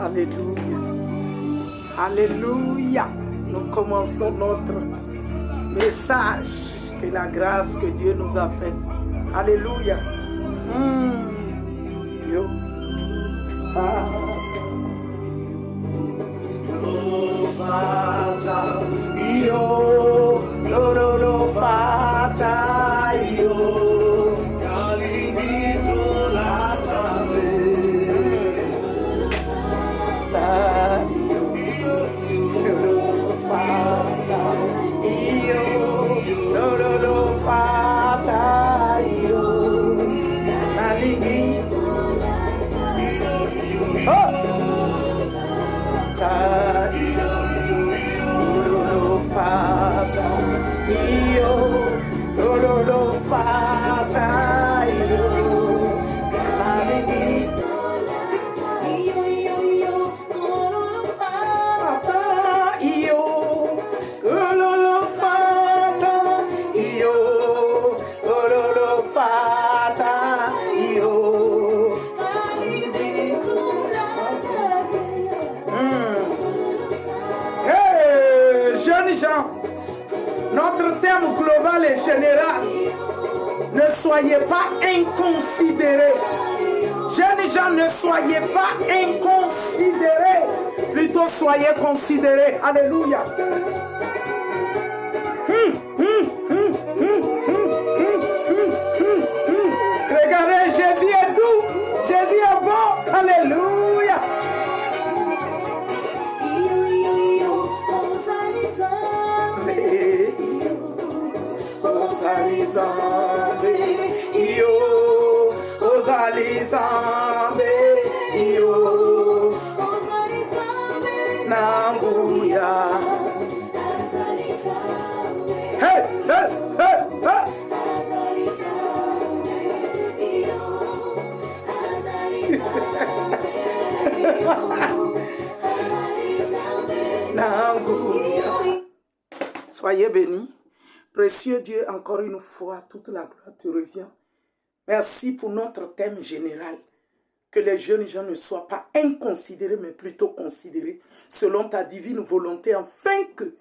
Alléluia. Alléluia. Nous commençons notre message. Que la grâce que Dieu nous a faite. Alléluia. Yo. Notre thème global et général, ne soyez pas inconsidérés. Jeunes gens, ne soyez pas inconsidérés. Plutôt soyez considérés. Alléluia. Regardez, Jésus est doux. Jésus est bon. Alléluia. Ozalizambe, yo, ozalizambe, yo, Nambuya. Hey, hey, hey, hey. Nambuya. Soyez bénis. Précieux Dieu, encore une fois, toute la gloire te revient. Merci pour notre thème général. Que les jeunes gens ne soient pas inconsidérés, mais plutôt considérés selon ta divine volonté, afin que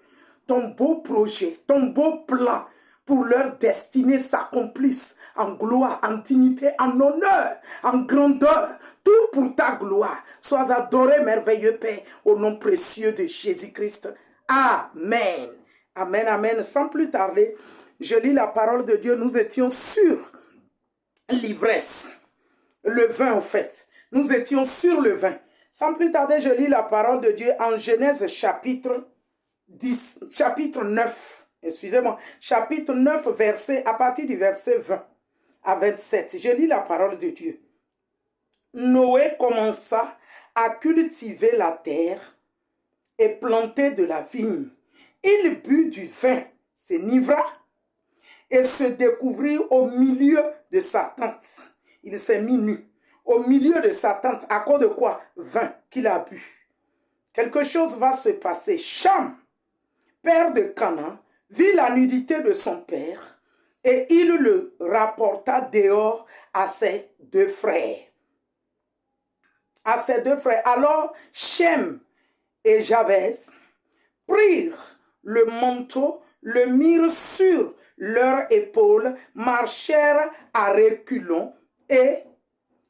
ton beau projet, ton beau plan pour leur destinée s'accomplisse en gloire, en dignité, en honneur, en grandeur. Tout pour ta gloire. Sois adoré, merveilleux Père, au nom précieux de Jésus-Christ. Amen. Amen, amen. Sans plus tarder, je lis la parole de Dieu. Nous étions sur l'ivresse, le vin en fait. Nous étions sur le vin. Sans plus tarder, je lis la parole de Dieu en Genèse chapitre 9. Excusez-moi, chapitre 9, à partir du verset 20 à 27. Je lis la parole de Dieu. Noé commença à cultiver la terre et planter de la vigne. Il but du vin, s'enivra et se découvrit au milieu de sa tente. Il s'est mis nu au milieu de sa tente. À cause de quoi? Vin qu'il a bu. Quelque chose va se passer. Cham, père de Canaan, vit la nudité de son père et il le rapporta dehors à ses deux frères. Alors Shem et Javès prirent le manteau, le mirent sur leurs épaules, marchèrent à reculons et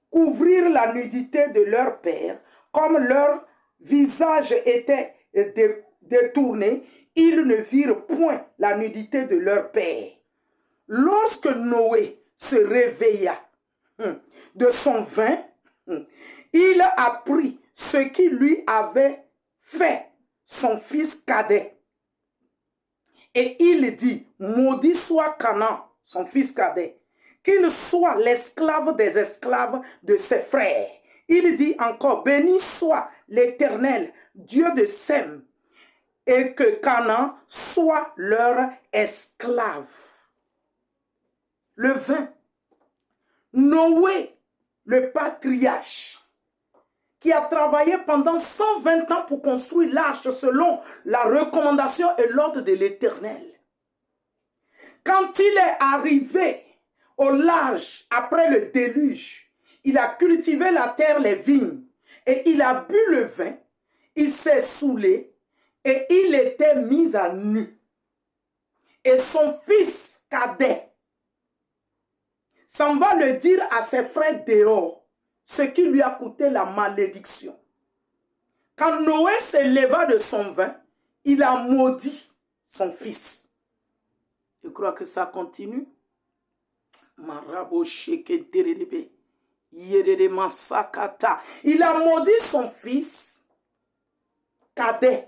couvrirent la nudité de leur père. Comme leur visage était détourné, ils ne virent point la nudité de leur père. Lorsque Noé se réveilla de son vin, il apprit ce qui lui avait fait son fils cadet. Et il dit, maudit soit Canaan, son fils cadet, qu'il soit l'esclave des esclaves de ses frères. Il dit encore, béni soit l'Éternel, Dieu de Sem, et que Canaan soit leur esclave. Le vin. Noé, le patriarche, qui a travaillé pendant 120 ans pour construire l'arche selon la recommandation et l'ordre de l'Éternel. Quand il est arrivé au large après le déluge, il a cultivé la terre, les vignes. Et il a bu le vin, il s'est saoulé et il était mis à nu. Et son fils cadet s'en va le dire à ses frères dehors, ce qui lui a coûté la malédiction. Quand Noé se leva de son vin, il a maudit son fils. Je crois que ça continue. Il a maudit son fils cadet,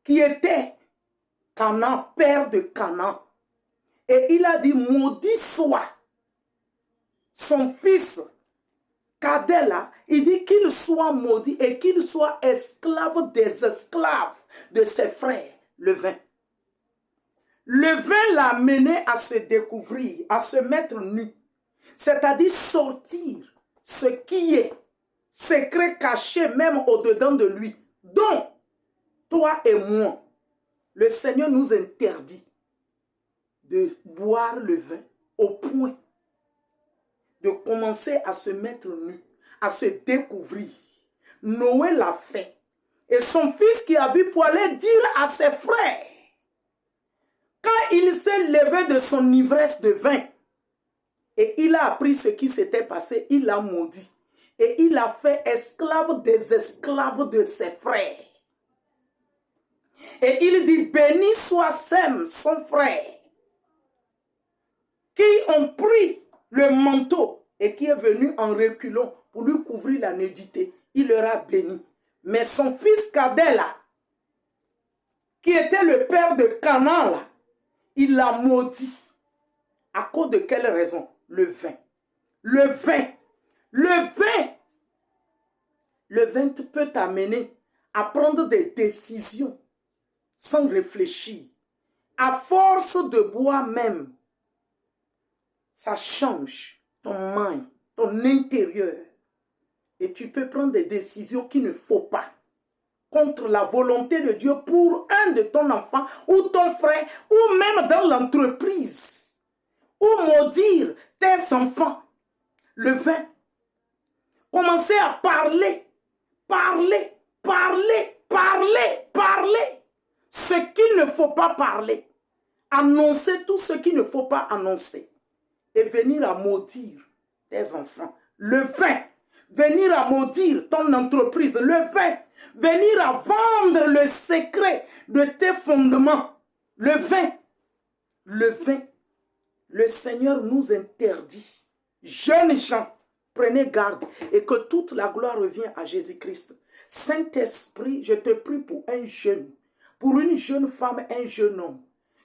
qui était Canaan, père de Canaan. Et il a dit, maudit soit son fils cadet là, il dit qu'il soit maudit et qu'il soit esclave des esclaves de ses frères, le vin. Le vin l'a mené à se découvrir, à se mettre nu, c'est-à-dire sortir ce qui est secret caché même au-dedans de lui, dont toi et moi, le Seigneur nous interdit de boire le vin au point de commencer à se mettre nu, à se découvrir. Noé l'a fait. Et son fils qui a vu pour aller dire à ses frères, quand il s'est levé de son ivresse de vin, et il a appris ce qui s'était passé, il a maudit. Et il a fait esclave des esclaves de ses frères. Et il dit, béni soit Sem, son frère, qui ont pris le manteau et qui est venu en reculant pour lui couvrir la nudité. Il leur a béni. Mais son fils cadet là, qui était le père de Canaan là, il l'a maudit. À cause de quelle raison? Le vin. Le vin. Le vin. Le vin peut t'amener à prendre des décisions sans réfléchir. À force de boire même, ça change ton mind, ton intérieur. Et tu peux prendre des décisions qu'il ne faut pas. Contre la volonté de Dieu pour un de ton enfant ou ton frère ou même dans l'entreprise. Ou maudire tes enfants. Le vin. Commencez à parler. Parler. Parler. Parler. Parler. Ce qu'il ne faut pas parler. Annoncer tout ce qu'il ne faut pas annoncer. Et venir à maudire tes enfants. Le vin. Venir à maudire ton entreprise. Le vin. Venir à vendre le secret de tes fondements. Le vin. Le vin. Le Seigneur nous interdit. Jeunes gens, prenez garde et que toute la gloire revienne à Jésus-Christ. Saint-Esprit, je te prie pour un jeune, pour une jeune femme, un jeune homme,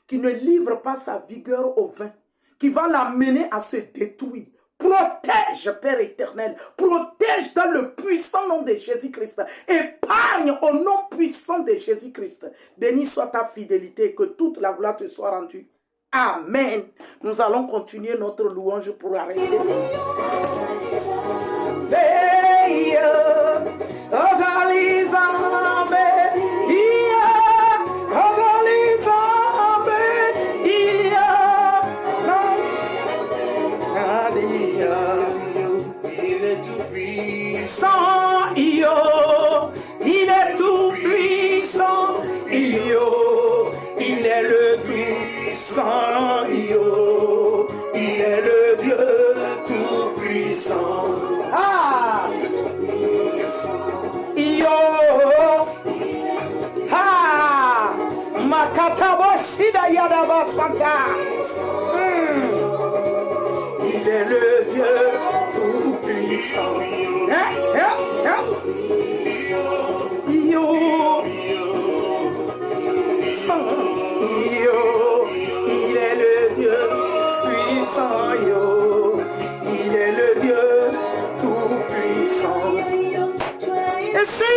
qui ne livre pas sa vigueur au vin, qui va l'amener à se détruire. Protège, Père éternel, protège dans le puissant nom de Jésus-Christ. Épargne au nom puissant de Jésus-Christ. Béni soit ta fidélité et que toute la gloire te soit rendue. Amen. Nous allons continuer notre louange pour arrêter. Il est tout puissant, il est le tout-puissant, il est le Dieu tout-puissant. Ah! Ah! Makataboshida Yadabasaka. Il est le Dieu tout-puissant. Il est le Dieu puissant, il est le Dieu tout puissant. Et si